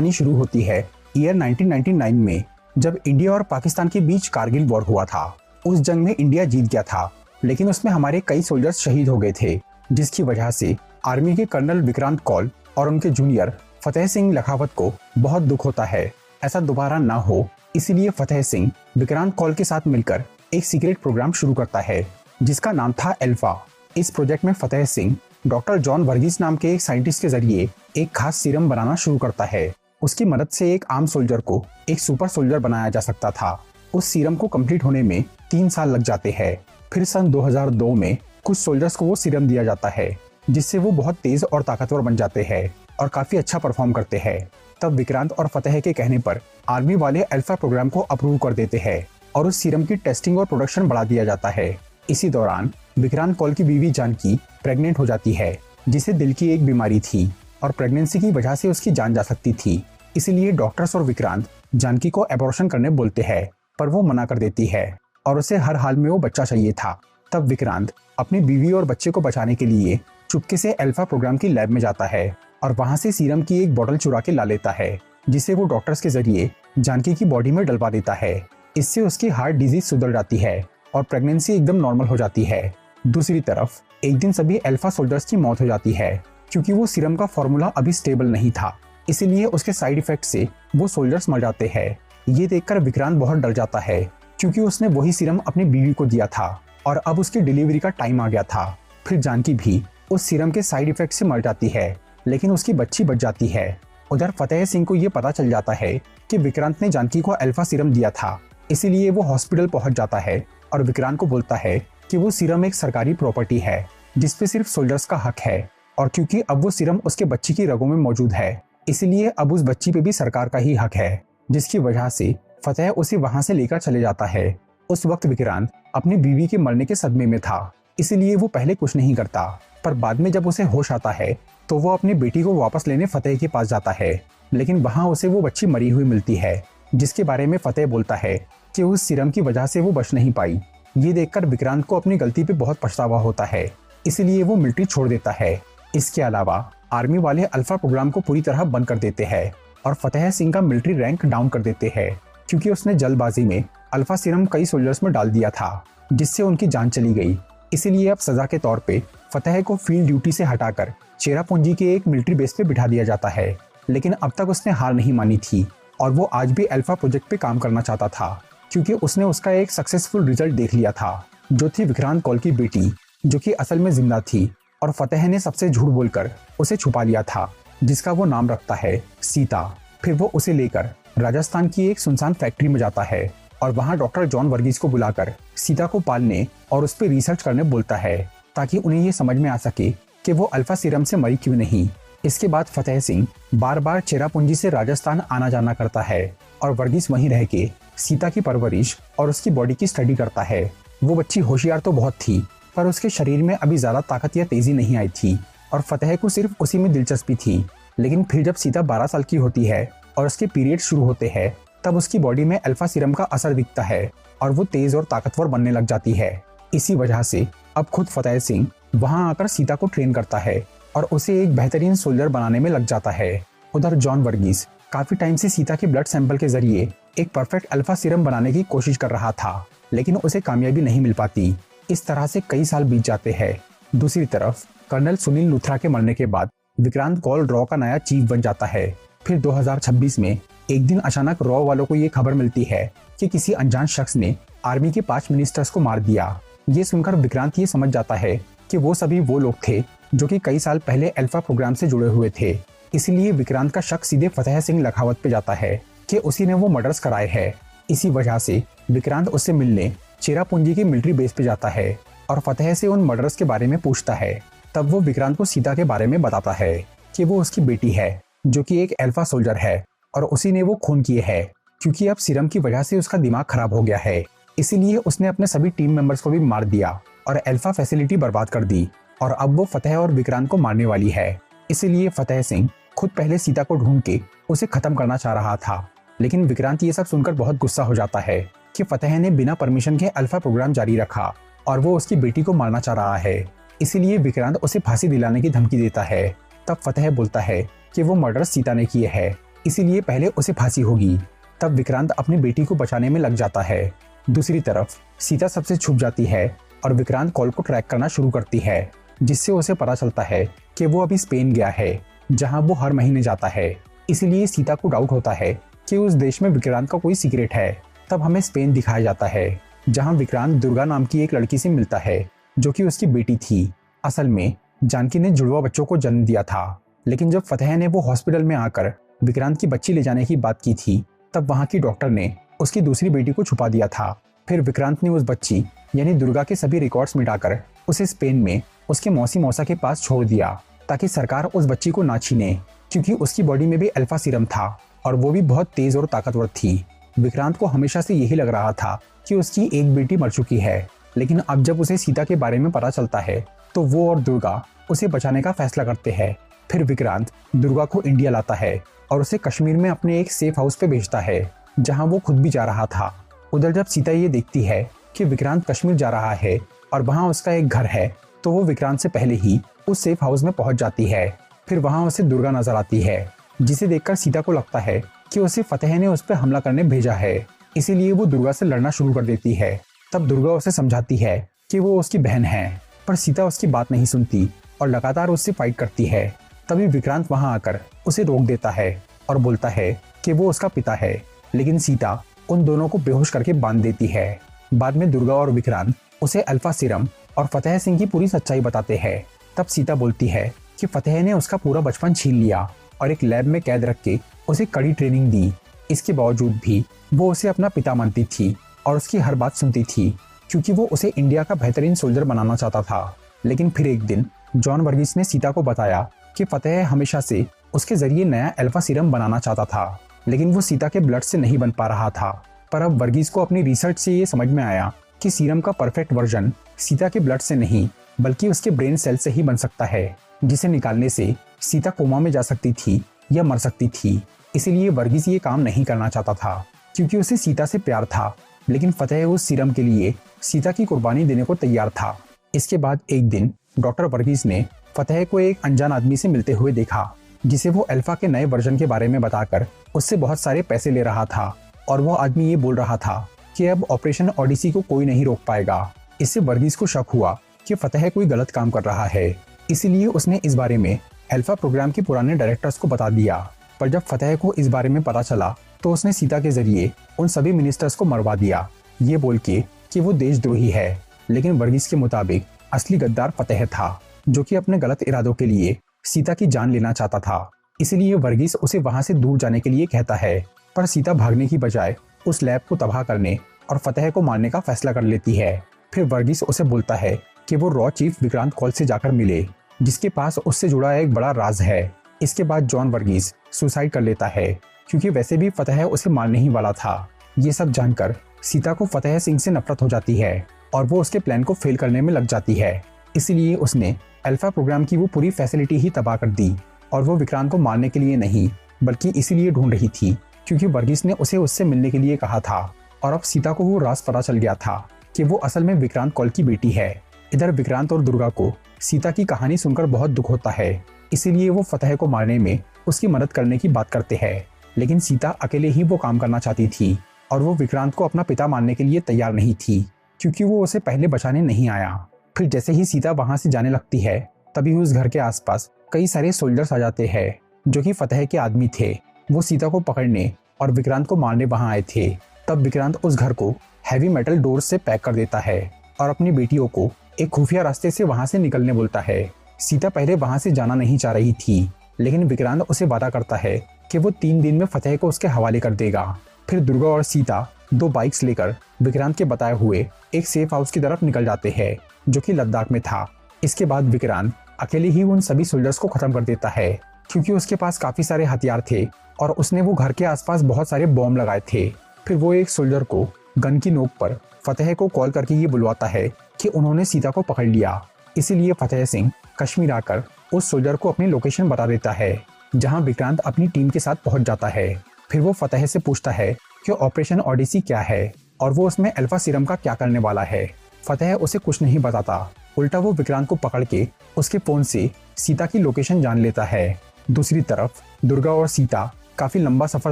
कहानी शुरू होती है ईयर 1999 में, जब इंडिया और पाकिस्तान के बीच कारगिल वॉर हुआ था। उस जंग में इंडिया जीत गया था, लेकिन उसमें हमारे कई सोल्जर्स शहीद हो गए थे, जिसकी वजह से आर्मी के कर्नल विक्रांत कौल और उनके जूनियर फतेह सिंह लखावत को बहुत दुख होता है। ऐसा दोबारा ना हो, इसीलिए फतेह सिंह विक्रांत कौल के साथ मिलकर एक सीक्रेट प्रोग्राम शुरू करता है, जिसका नाम था अल्फा। इस प्रोजेक्ट में फतेह सिंह डॉक्टर जॉन वर्गीस नाम के एक साइंटिस्ट के जरिए एक खास सीरम बनाना शुरू करता है। उसकी मदद से एक आम सोल्जर को एक सुपर सोल्जर बनाया जा सकता था। उस सीरम को कंप्लीट होने में 3 साल लग जाते हैं। फिर सन 2002 में कुछ सोल्जर्स को वो सीरम दिया जाता है, जिससे वो बहुत तेज और ताकतवर बन जाते हैं और काफी अच्छा परफॉर्म करते हैं। तब विक्रांत और फतेह के कहने पर आर्मी वाले अल्फा प्रोग्राम को अप्रूव कर देते हैं और उस सीरम की टेस्टिंग और प्रोडक्शन बढ़ा दिया जाता है। इसी दौरान विक्रांत कौल की बीवी जानकी प्रेग्नेंट हो जाती है, जिसे दिल की एक बीमारी थी और प्रेगनेंसी की वजह से उसकी जान जा सकती थी। इसलिए डॉक्टर्स और विक्रांत जानकी को एबॉर्शन करने बोलते हैं, पर वो मना कर देती है और उसे हर हाल में वो बच्चा चाहिए था। तब विक्रांत अपनी बीवी और बच्चे को बचाने के लिए चुपके से अल्फा प्रोग्राम की लैब में जाता है और वहां से सीरम की एक बोतल चुरा के ला लेता है, जिसे वो डॉक्टर्स के जरिए जानकी की बॉडी में डलवा देता है। इससे उसकी हार्ट डिजीज सुधर जाती है और प्रेगनेंसी एकदम नॉर्मल हो जाती है। दूसरी तरफ एक दिन सभी अल्फा सोल्जर्स की मौत हो जाती है, क्योंकि वो सीरम का फॉर्मूला अभी स्टेबल नहीं था। इसीलिए उसके साइड इफेक्ट से वो सोल्जर्स मर जाते हैं। ये देखकर विक्रांत बहुत डर जाता है, क्योंकि उसने वही सीरम अपनी बीवी को दिया था और अब उसकी डिलीवरी का टाइम आ गया था। फिर जानकी भी उस सीरम के साइड इफेक्ट से मर जाती है, लेकिन उसकी बच्ची बच जाती है। उधर फतेह सिंह को ये पता चल जाता है कि विक्रांत ने जानकी को अल्फा सीरम दिया था, इसीलिए वो हॉस्पिटल पहुंच जाता है और विक्रांत को बोलता है कि वो सीरम एक सरकारी प्रॉपर्टी है, जिसपे सिर्फ सोल्जर्स का हक है। और क्योंकि अब वो सीरम उसके बच्ची की रगों में मौजूद है, इसलिए अब उस बच्ची पे भी सरकार का ही हक है, जिसकी वजह से फतेह उसे वहां से लेकर चले जाता है। उस वक्त विक्रांत अपनी बीवी के मरने के सदमे में था, इसलिए वो पहले कुछ नहीं करता, पर बाद में जब उसे होश आता है तो वो अपनी बेटी को वापस लेने फतेह के पास जाता है। लेकिन वहां उसे वो बच्ची मरी हुई मिलती है, जिसके बारे में फतेह बोलता है कि उस सीरम की वजह से वो बच नहीं पाई। ये देखकर विक्रांत को अपनी गलती पे बहुत पछतावा होता है, इसलिए वो मिलिट्री छोड़ देता है। इसके अलावा आर्मी वाले अल्फा प्रोग्राम को पूरी तरह बंद कर देते हैं और फतेह सिंह का मिलिट्री रैंक डाउन कर देते हैं, क्योंकि उसने जल्दबाजी में अल्फा सीरम कई सोल्जर्स में डाल दिया था, जिससे उनकी जान चली गई। इसीलिए अब सजा के तौर पे फतेह को फील्ड ड्यूटी से हटाकर चेरापूंजी के एक मिलिट्री बेस पे बिठा दिया जाता है। लेकिन अब तक उसने हार नहीं मानी थी और वो आज भी अल्फा प्रोजेक्ट पे काम करना चाहता था, क्योंकि उसने उसका एक सक्सेसफुल रिजल्ट देख लिया था, जो थी विक्रांत कौल की बेटी, जो कि असल में जिंदा थी और फतेह ने सबसे झूठ बोलकर उसे छुपा लिया था, जिसका वो नाम रखता है सीता। फिर वो उसे लेकर राजस्थान की एक सुनसान फैक्ट्री में जाता है और वहां डॉक्टर जॉन वर्गीस को बुलाकर सीता को पालने और उस पर रिसर्च करने बोलता है, ताकि उन्हें ये समझ में आ सके कि वो अल्फा सीरम से मरी क्यों नहीं। इसके बाद फतेह सिंह बार बार चेरापूंजी से राजस्थान आना जाना करता है और वर्गीस वहीं रह के सीता की परवरिश और उसकी बॉडी की स्टडी करता है। वो बच्ची होशियार तो बहुत थी, पर उसके शरीर में अभी ज्यादा ताकत या तेजी नहीं आई थी और फतेह को सिर्फ उसी में दिलचस्पी थी। लेकिन फिर जब सीता 12 साल की होती है और उसके पीरियड शुरू होते हैं, तब उसकी बॉडी में अल्फा सीरम का असर दिखता है और वो तेज और ताकतवर बनने लग जाती है। इसी वजह से अब खुद फतेह सिंह वहां आकर सीता को ट्रेन करता है और उसे एक बेहतरीन सोल्जर बनाने में लग जाता है। उधर जॉन वर्गीस काफी टाइम से सीता के ब्लड सैंपल के जरिए एक परफेक्ट अल्फा सीरम बनाने की कोशिश कर रहा था, लेकिन उसे कामयाबी नहीं मिल पाती। इस तरह से कई साल बीत जाते हैं। दूसरी तरफ कर्नल सुनील लूथरा के मरने के बाद विक्रांत कौल रॉ का नया चीफ बन जाता है। फिर 2026 में एक दिन अचानक रॉ वालों को ये खबर मिलती है कि किसी अनजान शख्स ने आर्मी के 5 मिनिस्टर्स को मार दिया। ये सुनकर विक्रांत ये समझ जाता है कि वो सभी वो लोग थे जो कि कई साल पहले अल्फा प्रोग्राम से जुड़े हुए थे। इसलिए विक्रांत का शक सीधे फतेह सिंह लखावत पे जाता है कि उसी ने वो मर्डर्स कराए हैं। इसी वजह से विक्रांत उससे मिलने चेरापूंजी के मिलिट्री बेस पे जाता है और फतेह से उन मर्डर्स के बारे में पूछता है। तब वो विक्रांत को सीता के बारे में बताता है कि वो उसकी बेटी है, जो कि एक अल्फा सोल्जर है और उसी ने वो खून किए है, क्योंकि अब सीरम की वजह से उसका दिमाग खराब हो गया है। इसीलिए उसने अपने सभी टीम मेंबर्स को भी मार दिया और अल्फा फैसिलिटी बर्बाद कर दी और अब वो फतेह और विक्रांत को मारने वाली है। इसीलिए फतेह सिंह खुद पहले सीता को ढूंढ के उसे खत्म करना चाह रहा था, लेकिन विक्रांत ये सब सुनकर बहुत गुस्सा हो जाता है कि फतेह ने बिना परमिशन के अल्फा प्रोग्राम जारी रखा और वो उसकी बेटी को मारना चाह रहा है। इसीलिए विक्रांत उसे फांसी दिलाने की धमकी देता है। तब फतेह बोलता है कि वो मर्डर सीता ने किए हैं इसीलिए पहले उसे फांसी होगी। तब विक्रांत अपनी बेटी को बचाने में लग जाता है। दूसरी तरफ सीता सबसे छुप जाती है और विक्रांत कॉल को ट्रैक करना शुरू करती है, जिससे उसे पता चलता है कि वो अभी स्पेन गया है, जहां वो हर महीने जाता है। इसीलिए सीता को डाउट होता है कि उस देश में विक्रांत का कोई सीक्रेट है। तब हमें स्पेन दिखाया जाता है, जहां विक्रांत दुर्गा नाम की एक लड़की से मिलता है, जो कि उसकी बेटी थी। असल में जानकी ने जुड़वा बच्चों को जन्म दिया था, लेकिन जब फतेह ने वो हॉस्पिटल में आकर विक्रांत की बच्ची ले जाने की बात की थी, तब वहां की डॉक्टर ने उसकी दूसरी बेटी को छुपा दिया था। फिर विक्रांत ने उस बच्ची यानी दुर्गा के सभी रिकॉर्ड्स मिटाकर उसे स्पेन में उसके मौसी मौसा के पास छोड़ दिया, ताकि सरकार उस बच्ची को ना छीने, क्योंकि उसकी बॉडी में भी अल्फा सीरम था और वो भी बहुत तेज और ताकतवर थी। विक्रांत को हमेशा से यही लग रहा था कि उसकी एक बेटी मर चुकी है, लेकिन अब जब उसे सीता के बारे में पता चलता है तो वो और दुर्गा उसे बचाने का फैसला करते हैं। फिर विक्रांत दुर्गा को इंडिया लाता है और उसे कश्मीर में अपने एक सेफ हाउस पे भेजता है, जहां वो खुद भी जा रहा था। उधर जब सीता ये देखती है कि विक्रांत कश्मीर जा रहा है और वहां उसका एक घर है, तो वो विक्रांत से पहले ही उस सेफ हाउस में पहुंच जाती है। फिर वहां उसे दुर्गा नजर आती है, जिसे देखकर सीता को लगता है कि उसे फतेह ने उस पर हमला करने भेजा है, इसीलिए वो दुर्गा से लड़ना शुरू कर देती है। तब दुर्गा उसे समझाती है कि वो उसकी बहन है, पर सीता उसकी बात नहीं सुनती और लगातार उससे फाइट करती है। तभी विक्रांत वहां आकर उसे रोक देता है और बोलता है कि वो उसका पिता है, लेकिन सीता उन दोनों को बेहोश करके बांध देती है। बाद में दुर्गा और विक्रांत उसे अल्फा सीरम और फतेह सिंह की पूरी सच्चाई बताते हैं। तब सीता बोलती है कि फतेह ने उसका पूरा बचपन छीन लिया और एक लैब में कैद रख के उसे कड़ी ट्रेनिंग दी। इसके बावजूद भी वो उसे अपना पिता मानती थी और उसकी हर बात सुनती थी, क्योंकि वो उसे इंडिया का बेहतरीन सोल्जर बनाना चाहता था। लेकिन फिर एक दिन जॉन वर्गीस ने सीता को बताया कि फतेह हमेशा से उसके जरिए नया अल्फा सीरम बनाना चाहता था, लेकिन वो सीता के ब्लड से नहीं बन पा रहा था। पर अब वर्गीस को अपनी रिसर्च से ये समझ में आया कि सीरम का परफेक्ट वर्जन सीता के ब्लड से नहीं, बल्कि उसके ब्रेन सेल से ही बन सकता है, जिसे निकालने से सीता कोमा में जा सकती थी या मर सकती थी। इसीलिए वर्गीस ये काम नहीं करना चाहता था, क्योंकि उसे सीता से प्यार था, लेकिन फतेह उस सीरम के लिए सीता की कुर्बानी देने को तैयार था। इसके बाद एक दिन डॉक्टर वर्गीस ने फतेह को एक अनजान आदमी से मिलते हुए देखा, जिसे वो अल्फा के नए वर्जन के बारे में बताकर उससे बहुत सारे पैसे ले रहा था। और वो आदमी ये बोल रहा था कि अब ऑपरेशन ओडिसी को कोई नहीं रोक पाएगा। इससे वर्गीस को शक हुआ कि फतेह कोई गलत काम कर रहा है, इसीलिए उसने इस बारे में अल्फा प्रोग्राम के पुराने डायरेक्टर्स को बता दिया। पर जब फतेह को इस बारे में पता चला तो उसने सीता के जरिए उन सभी मिनिस्टर्स को मरवा दिया, ये बोल के कि वो देशद्रोही है। लेकिन वर्गीस के मुताबिक असली गद्दार फतेह था, जो कि अपने गलत इरादों के लिए सीता की जान लेना चाहता था। इसलिए वर्गीस उसे वहां से दूर जाने के लिए कहता है, पर सीता भागने की बजाय उस लैब को तबाह करने और फतेह को मारने का फैसला कर लेती है। फिर वर्गीस उसे बोलता है कि वो रॉ चीफ विक्रांत कॉल से जाकर मिले, जिसके पास उससे जुड़ा एक बड़ा राज है। इसके बाद जॉन वर्गीस सुसाइड कर लेता है, क्योंकि वैसे भी फतेह उसे मारने ही वाला था। ये सब जानकर सीता को फतेह सिंह से नफरत हो जाती है और वो उसके प्लान को फेल करने में लग जाती है। इसलिए उसने अल्फा प्रोग्राम की वो पूरी फैसिलिटी ही तबाह कर दी, और वो विक्रांत को मारने के लिए नहीं, बल्कि इसीलिए ढूंढ रही थी क्योंकि वर्गीस ने उसे उससे मिलने के लिए कहा था। और अब सीता को वो राज पता चल गया था कि वो असल में विक्रांत कॉल की बेटी है। इधर विक्रांत और दुर्गा को सीता की कहानी सुनकर बहुत दुख होता है, इसीलिए वो फतेह को मारने में उसकी मदद करने की बात करते हैं। लेकिन सीता अकेले ही वो काम करना चाहती थी और वो विक्रांत को अपना पिता मानने के लिए तैयार नहीं थी, क्योंकि वो उसे पहले बचाने नहीं आया। फिर जैसे ही सीता वहां से जाने लगती है, तभी उस घर के आसपास कई सारे सोल्जर्स आ जाते हैं, जो कि फतेह के आदमी थे। वो सीता को पकड़ने और विक्रांत को मारने वहां आए थे। तब विक्रांत उस घर को हैवी मेटल डोर से पैक कर देता है और अपनी बेटियों को एक खुफिया रास्ते से वहां से निकलने बोलता है। सीता पहले वहां से जाना नहीं चाह रही थी, लेकिन विक्रांत उसे वादा करता है कि वो 3 दिन में फतेह को उसके हवाले कर देगा। फिर दुर्गा और सीता 2 बाइक्स लेकर विक्रांत के बताए हुए एक सेफ हाउस की तरफ निकल जाते हैं, जो कि लद्दाख में था। इसके बाद विक्रांत अकेले ही उन सभी सोल्जर्स को खत्म कर देता है, क्योंकि उसके पास काफी सारे हथियार थे और उसने वो घर के आसपास बहुत सारे बॉम्ब लगाए थे। फिर वो एक सोल्जर को गन की नोक पर फतेह को कॉल करके ये बुलवाता है कि उन्होंने सीता को पकड़ लिया। इसीलिए फतेह सिंह कश्मीर आकर उस सोल्जर को अपनी लोकेशन बता देता है, जहां विक्रांत अपनी टीम के साथ पहुंच जाता है। फिर वो फतेह से पूछता है कि ऑपरेशन ओडिसी क्या है और वो उसमें अल्फा सीरम का क्या करने वाला है। फतेह उसे कुछ नहीं बताता, उल्टा वो विक्रांत को पकड़ के उसके फोन से सीता की लोकेशन जान लेता है। दूसरी तरफ दुर्गा और सीता काफी लंबा सफर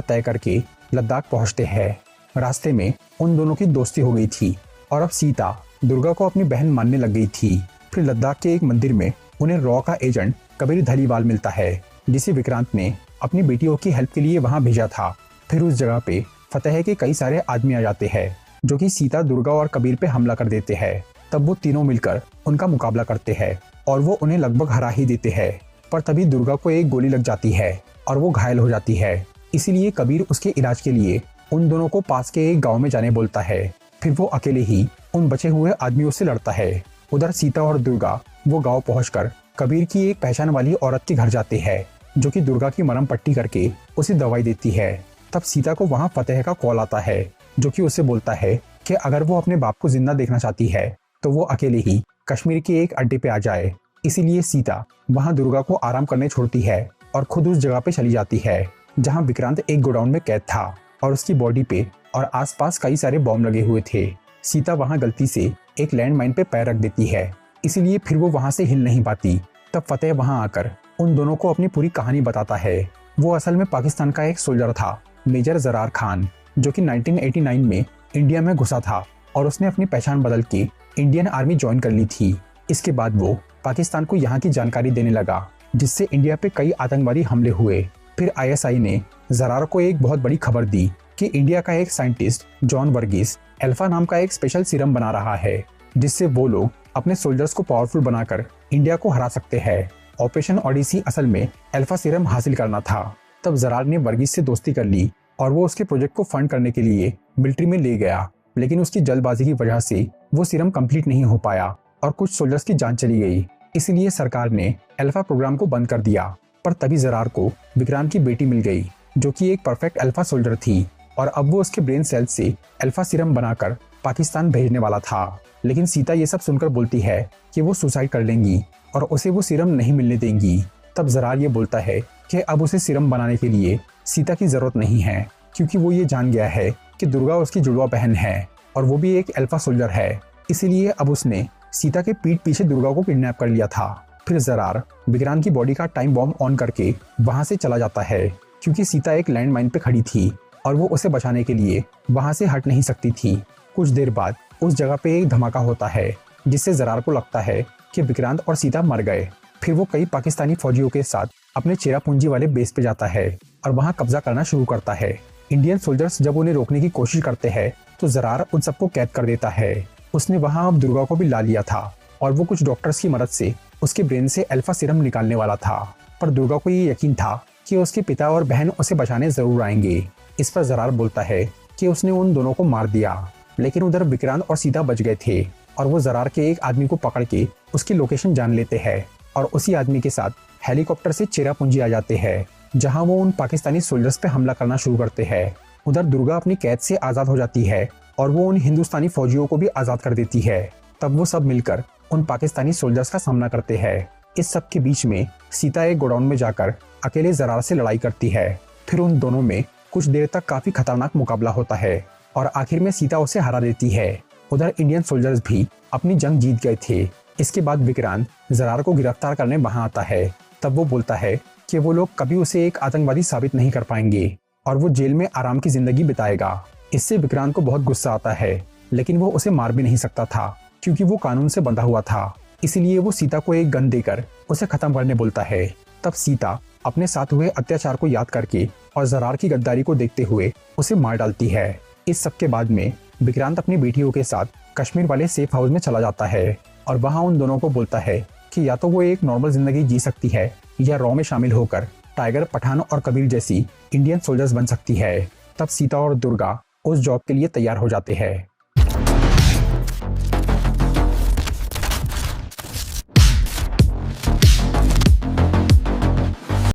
तय करके लद्दाख पहुंचते हैं। रास्ते में उन दोनों की दोस्ती हो गई थी और अब सीता दुर्गा को अपनी बहन मानने लग गई थी। फिर लद्दाख के एक मंदिर में उन्हें रॉ का एजेंट कबीर धलीवाल मिलता है, जिसे विक्रांत ने अपनी बेटियों की हेल्प के लिए वहां भेजा था। फिर उस जगह पे फतेह के कई सारे आदमी आ जाते हैं, जो कि सीता, दुर्गा और कबीर पे हमला कर देते हैं। तब वो तीनों मिलकर उनका मुकाबला करते हैं और वो उन्हें लगभग हरा ही देते हैं। पर तभी दुर्गा को एक गोली लग जाती है और वो घायल हो जाती है। इसीलिए कबीर उसके इलाज के लिए उन दोनों को पास के एक गांव में जाने बोलता है। फिर वो अकेले ही उन बचे हुए आदमियों से लड़ता है। उधर सीता और दुर्गा वो गांव पहुंचकर कबीर की एक पहचान वाली औरत के घर जाते हैं, जो कि दुर्गा की मरहम पट्टी करके उसे दवाई देती है। तब सीता को वहां फतेह का कॉल आता है, जो कि उसे बोलता है कि अगर वो अपने बाप को जिंदा देखना चाहती है तो वो अकेले ही कश्मीर के एक अड्डे पे आ जाए। इसीलिए सीता वहां दुर्गा को आराम करने छोड़ती है और खुद उस जगह पे चली जाती है जहां विक्रांत एक गोडाउन में कैद था और उसकी बॉडी पे और आसपास कई सारे बॉम्ब लगे हुए थे। सीता वहां गलती से एक लैंडमाइन पे पैर रख देती है, इसीलिए फिर वो वहां से हिल नहीं पाती। तब फतेह वहां आकर उन दोनों को अपनी पूरी कहानी बताता है। वो असल में पाकिस्तान का एक सोल्जर था, मेजर जरार खान, जो कि 1989 में इंडिया में घुसा था और उसने अपनी पहचान बदल के इंडियन आर्मी ज्वाइन कर ली थी। इसके बाद वो पाकिस्तान को यहाँ की जानकारी देने लगा, जिससे इंडिया पे कई आतंकवादी हमले हुए। फिर आईएसआई ने जरार को एक बहुत बड़ी खबर दी कि इंडिया का एक साइंटिस्ट जॉन वर्गीस अल्फा नाम का एक स्पेशल सीरम बना रहा है, जिससे वो लोग अपने सोल्जर्स को पावरफुल बनाकर इंडिया को हरा सकते हैं। ऑपरेशन ओडिसी असल में अल्फा सीरम हासिल करना था। तब जरार ने वर्गीस से दोस्ती कर ली और वो उसके प्रोजेक्ट को फंड करने के लिए मिलिट्री में ले गया, लेकिन उसकी जल्दबाजी की वजह से वो सीरम कंप्लीट नहीं हो पाया और कुछ सोल्जर्स की जान चली गई। इसलिए सरकार ने अल्फा प्रोग्राम को बंद कर दिया। पर तभी जरार को विक्रांत की बेटी मिल गई, जो कि एक परफेक्ट अल्फा सोल्जर थी और अब वो उसके ब्रेन सेल्स से अल्फा सीरम बनाकर पाकिस्तान भेजने वाला था। लेकिन सीता ये सब सुनकर बोलती है कि वो सुसाइड कर लेंगी और उसे वो सीरम नहीं मिलने देंगी। तब जरार ये बोलता है कि अब उसे सीरम बनाने के लिए सीता की जरूरत नहीं है, क्योंकि वो ये जान गया है कि दुर्गा उसकी जुड़वा बहन है और वो भी एक अल्फा सोल्जर है। इसीलिए अब उसने सीता के पीठ पीछे दुर्गा को किडनैप कर लिया था। फिर जरार विक्रांत की बॉडी का टाइम बॉम्ब ऑन करके वहां से चला जाता है, क्योंकि सीता एक लैंड माइन पे खड़ी थी और वो उसे बचाने के लिए वहां से हट नहीं सकती थी। कुछ देर बाद उस जगह पे एक धमाका होता है, जिससे जरार को लगता है कि विक्रांत और सीता मर गए। फिर वो कई पाकिस्तानी फौजियों के साथ अपने चेरापूंजी वाले बेस पे जाता है और वहां कब्जा करना शुरू करता है। इंडियन सोल्जर्स जब उन्हें रोकने की कोशिश करते हैं तो जरार उन सबको कैद कर देता है। उसने वहां अब दुर्गा को भी ला लिया था और वो कुछ डॉक्टर्स की मदद से उसके ब्रेन से अल्फा सीरम निकालने वाला था। पर दुर्गा को ये यकीन था कि उसके पिता और बहन उसे बचाने जरूर आएंगे। इस पर जरार बोलता है कि उसने उन दोनों को मार दिया, लेकिन उधर विक्रांत और सीता बच गए थे और वो जरार के एक आदमी को पकड़ के उसकी लोकेशन जान लेते हैं और उसी आदमी के साथ हेलीकॉप्टर से चेरापूंजी आ जाते हैं, जहां वो उन पाकिस्तानी सोल्जर्स पे हमला करना शुरू करते हैं। उधर दुर्गा अपनी कैद से आजाद हो जाती है और वो उन हिंदुस्तानी फौजियों को भी आजाद कर देती है। तब वो सब मिलकर उन पाकिस्तानी सोल्जर्स का सामना करते हैं। इस सब के बीच में सीता एक गोडाउन में जाकर अकेले जरार से लड़ाई करती है। फिर उन दोनों में कुछ देर तक काफी खतरनाक मुकाबला होता है और आखिर में सीता उसे हरा देती है। उधर इंडियन सोल्जर्स भी अपनी जंग जीत गए थे। इसके बाद विक्रांत जरार को गिरफ्तार करने वहां आता है। तब वो बोलता है कि वो लोग कभी उसे एक आतंकवादी साबित नहीं कर पाएंगे और वो जेल में आराम की जिंदगी बिताएगा। इससे विक्रांत को बहुत गुस्सा आता है, लेकिन वो उसे मार भी नहीं सकता था, क्योंकि वो कानून से बंधा हुआ था। इसलिए वो सीता को एक गन देकर उसे खत्म करने बोलता है। तब सीता अपने साथ हुए अत्याचार को याद करके और जरार की गद्दारी को देखते हुए उसे मार डालती है। इस सब के बाद में विक्रांत अपनी बेटियों के साथ कश्मीर वाले सेफ हाउस में चला जाता है और वहां उन दोनों को बोलता है कि या तो वो एक नॉर्मल जिंदगी जी सकती है या रॉ में शामिल होकर टाइगर, पठान और कबीर जैसी इंडियन सोल्जर्स बन सकती है। तब सीता और दुर्गा उस जॉब के लिए तैयार हो जाते हैं।